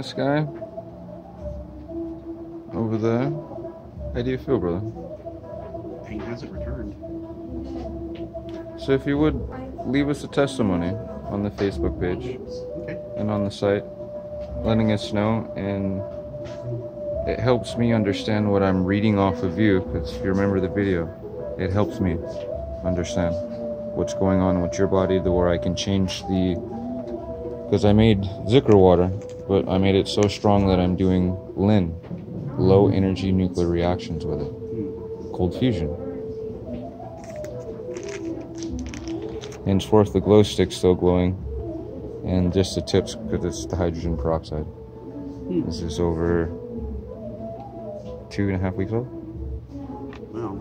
this guy over there. How do you feel, brother? Pain hasn't returned. So if you would, leave us a testimony on the Facebook page and on the site, letting us know, and it helps me understand what I'm reading off of you, because if you remember the video, it helps me understand what's going on with your body, to where I can change the, because I made Zikr water, but I made it so strong that I'm doing L.E.N, low energy nuclear reactions with it, cold fusion. Henceforth, the glow stick's still glowing, and just the tips, because it's the hydrogen peroxide. This is over 2.5 weeks old. Wow.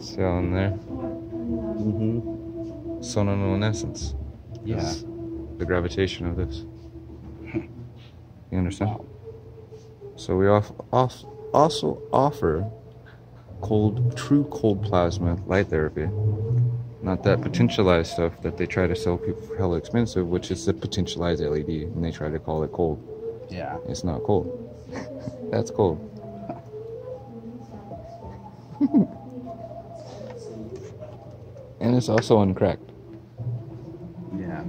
See all in there? Sonoluminescence. Yeah. Is the gravitation of this. You understand? Wow. So we also offer true cold plasma light therapy. Not that potentialized stuff that they try to sell people for hella expensive, which is the potentialized LED, and they try to call it cold. Yeah. It's not cold. That's cold. And it's also uncracked. Yeah.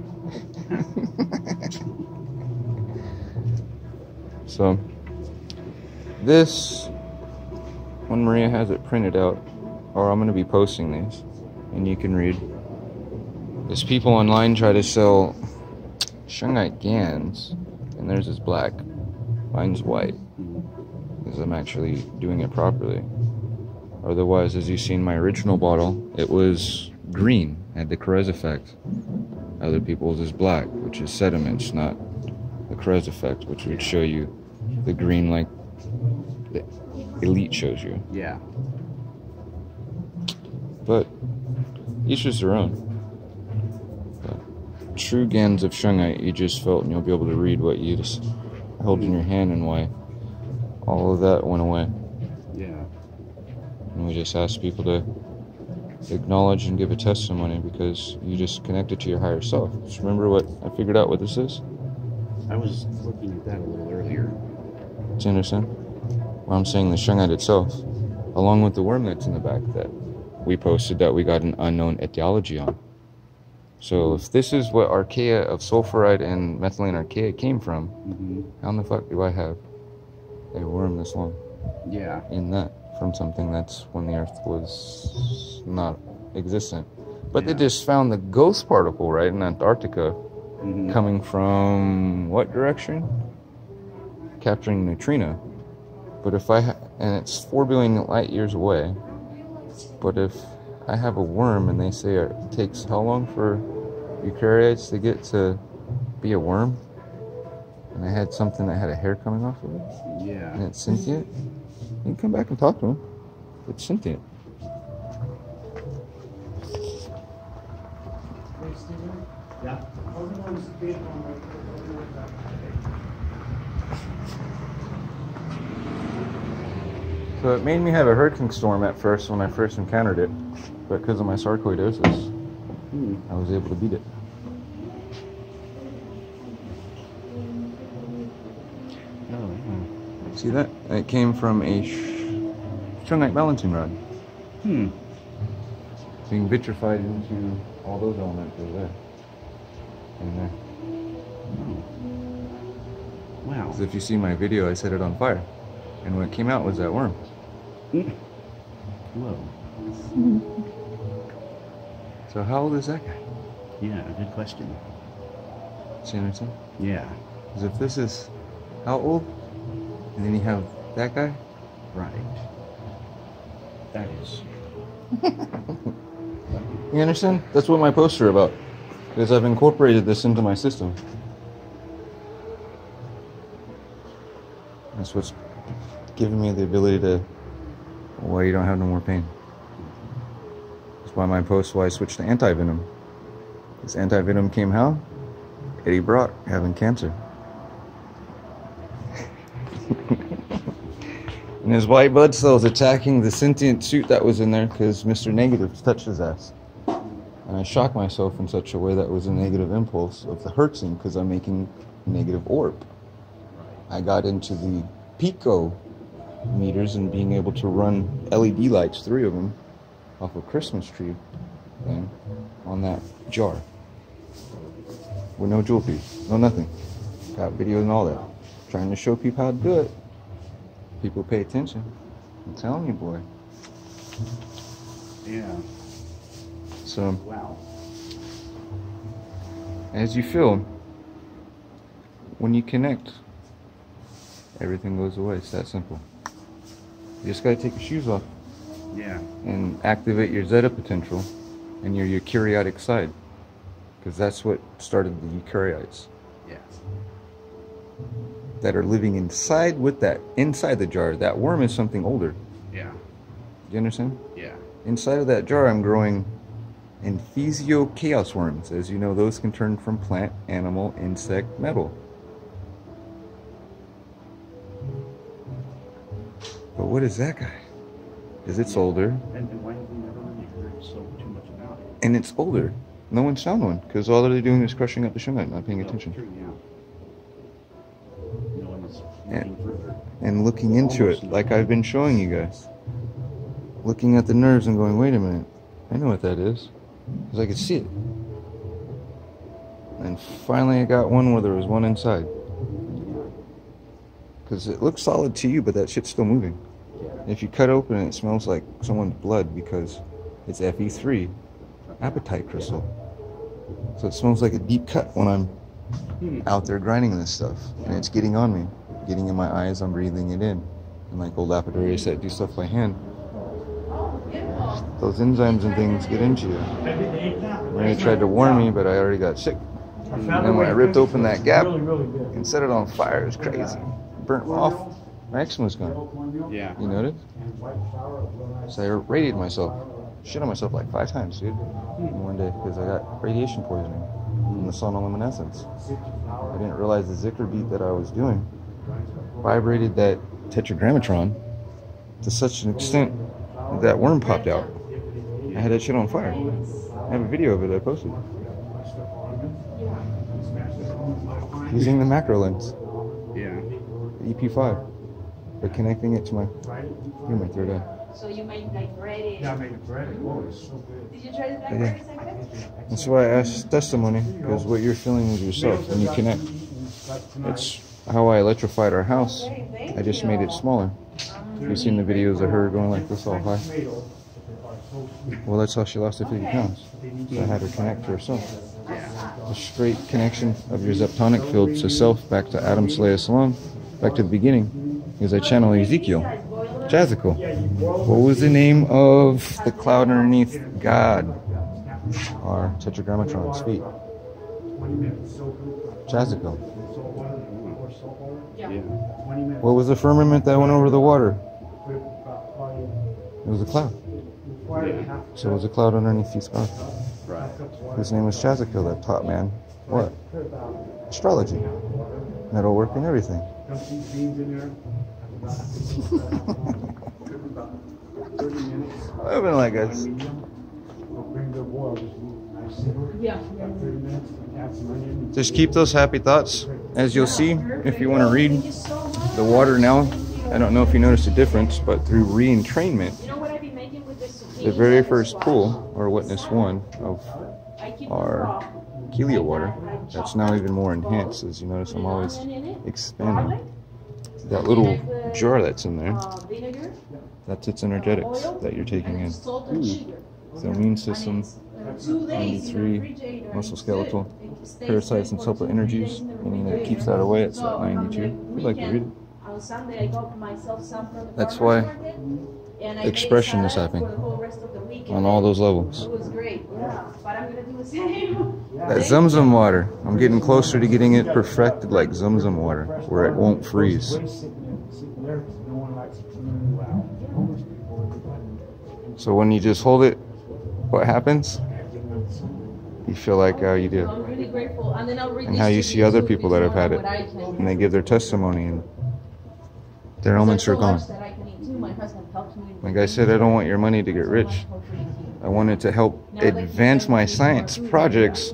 So, this, when Maria has it printed out, or I'm going to be posting these, and you can read. There's people online try to sell shungite GANs, and theirs is black. Mine's white, because I'm actually doing it properly. Otherwise, as you see in my original bottle, it was green, had the Perez effect. Other people's is black, which is sediments, not the Perez effect, which would show you the green like the Elite shows you. Yeah. But each is their own. But true GANs of shungite, you just felt, and you'll be able to read what you just held in your hand and why all of that went away. Yeah. And we just ask people to acknowledge and give a testimony, because you just connected to your higher self. Just remember what I figured out what this is? I was looking at that a little earlier. Do you understand? Well, I'm saying the shungite itself, along with the worm that's in the back that we posted that we got an unknown etiology on. So if this is what archaea of sulfurite and methylene archaea came from, how in the fuck do I have a worm this long? Yeah. In that, from something that's when the Earth was not existent. But they just found the ghost particle, right, in Antarctica, coming from what direction? Capturing neutrino. But if and it's 4 billion light years away, but if I have a worm and they say it takes how long for eukaryotes to get to be a worm, and I had something that had a hair coming off of it, and it's sentient, you can come back and talk to them. It's sentient. Yeah. So it made me have a hurricane storm at first when I first encountered it, but because of my sarcoidosis, I was able to beat it. See that? It came from a shungite balancing rod. Being vitrified into all those elements over there. In there. Wow. Because if you see my video, I set it on fire. And what came out was that worm. Whoa. So how old is that guy? Yeah, good question. See what I'm saying? Yeah. Because if this is how old, and then you have that guy? Right. That is. You understand? That's what my posts are about. Because I've incorporated this into my system. That's what's giving me the ability to, well, you don't have no more pain. That's why my post, why I switched to anti-venom. This anti-venom came how? Eddie Brock having cancer. And his white blood cells attacking the sentient suit that was in there because Mr. Negative touched his ass. And I shocked myself in such a way that was a negative impulse of the hertzing because I'm making negative orb. I got into the pico meters and being able to run LED lights, 3 of them, off a Christmas tree thing on that jar. With no jewel piece, no nothing. Got videos and all that. Trying to show people how to do it. People pay attention. I'm telling you, boy. Yeah. So, Wow. as you feel, when you connect, everything goes away. It's that simple. You just gotta take your shoes off. Yeah. And activate your zeta potential and your eukaryotic side. Because that's what started the eukaryotes. Yeah. That are living inside inside the jar. That worm is something older. Yeah. Do you understand? Yeah. Inside of that jar, I'm growing Infesio chaos worms. As you know, those can turn from plant, animal, insect, metal. But what is that guy? Because it's older. And why have we never really heard too much about it? And it's older. No one's found one. Because all they're doing is crushing up the shungite, not paying attention. True, yeah. No one is looking further. And looking into it, like I've been showing you guys. Looking at the nerves and going, wait a minute, I know what that is. Because I could see it. And finally I got one where there was one inside. Because it looks solid to you, but that shit's still moving. If you cut open it smells like someone's blood because it's Fe3, apatite crystal. So it smells like a deep cut when I'm out there grinding this stuff. And it's getting on me, getting in my eyes, I'm breathing it in. And like old lapidaries that do stuff by hand, those enzymes and things get into you. Maria tried to warn me, but I already got sick. And then when I ripped open that gap and set it on fire, it was crazy. Burnt off, my eczema's gone. Yeah. You noticed? So I radiated myself. Shit on myself like 5 times, dude. In one day, because I got radiation poisoning from the sonoluminescence. I didn't realize the Zikr beat that I was doing vibrated that tetragrammatron to such an extent that, that worm popped out. I had that shit on fire. I have a video of it I posted. Using the macro lens. Yeah. The EP5. But connecting it to my third eye. So you made like bread? Yeah, I made the bread. Oh, it's so good. Did you try the blackberries like that? That's why I asked testimony, because what you're feeling with yourself when you connect. It's how I electrified our house. I just made it smaller. You've seen the videos of her going like this all high. Well, that's how she lost the 50 pounds. So I had her connect to herself. A straight connection of your zeptonic field to self, back to Adam Salam, back to the beginning, because I channel Ezekiel. Jazical. What was the name of the cloud underneath God? Our tetragrammatron's feet. Jazical. Yeah. What was the firmament that went over the water? It was a cloud. Yeah. So it was a cloud underneath these clouds. Right. His name was Jazical, that taught man what? Astrology. Metalwork and everything. I've been like this. Just keep those happy thoughts. As you'll see, if you want to read the water now, I don't know if you noticed a difference, but through re-entrainment, the very first pool, or witness 1, of our Kelea-WATER, that's now even more enhanced. As you notice, I'm always expanding. That little jar that's in there, that's its energetics that you're taking in. So immune system, 93, musculoskeletal, parasites and supple energies, meaning that it keeps that away. It's at 92. If you'd like to read it. That's why expression is happening on all those levels. That Zamzam water, I'm getting closer to getting it perfected like Zamzam water, where it won't freeze. So when you just hold it, what happens? You feel like how you do. And how you see other people that have had it, and they give their testimony, and their ailments are gone. Like I said, I don't want your money to get rich. I I wanted to help advance my science projects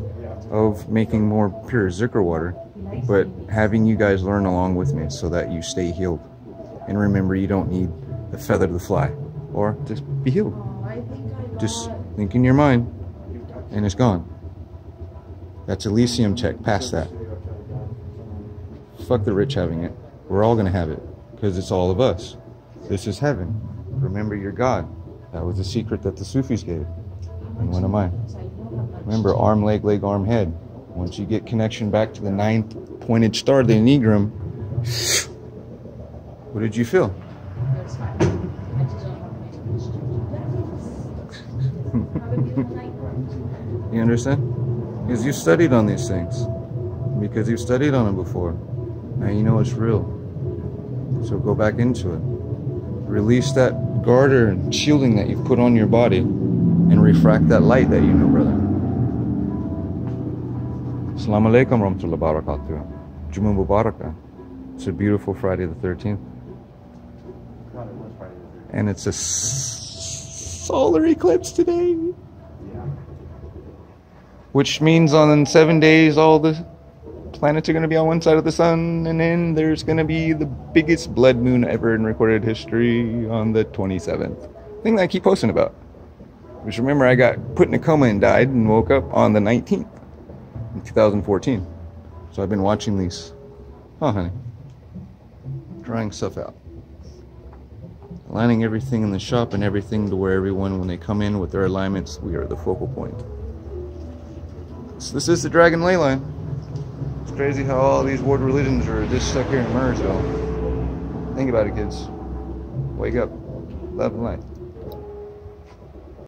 of making more pure Zikr water, but having you guys learn along with me so that you stay healed. And remember, you don't need a feather to fly or just be healed. Just think in your mind and it's gone. That's Elysium check, past that. Fuck the rich having it. We're all gonna have it because it's all of us. This is heaven. Remember your God. That was the secret that the Sufis gave. And one of mine. Remember, arm, leg, arm, head. Once you get connection back to the 9th pointed star, the enneagram, what did you feel? You understand? Because you've studied on these things. Because you've studied on them before. Now you know it's real. So go back into it. Release that garter and shielding that you've put on your body and refract that light that you know, brother. Assalamu alaikum warahmatullahi wabarakatuh. Jumun Mubarakah. It's a beautiful Friday the 13th. And it's a solar eclipse today. Which means on 7 days all the planets are going to be on one side of the sun, and then there's going to be the biggest blood moon ever in recorded history on the 27th. Thing that I keep posting about. Which, remember, I got put in a coma and died and woke up on the 19th in 2014. So I've been watching these. Oh, honey. Trying stuff out. Aligning everything in the shop and everything to where everyone, when they come in with their alignments, we are the focal point. So this is the Dragon Ley line. It's crazy how all these world religions are just stuck here in Murrayville. Think about it, kids. Wake up. Love and light.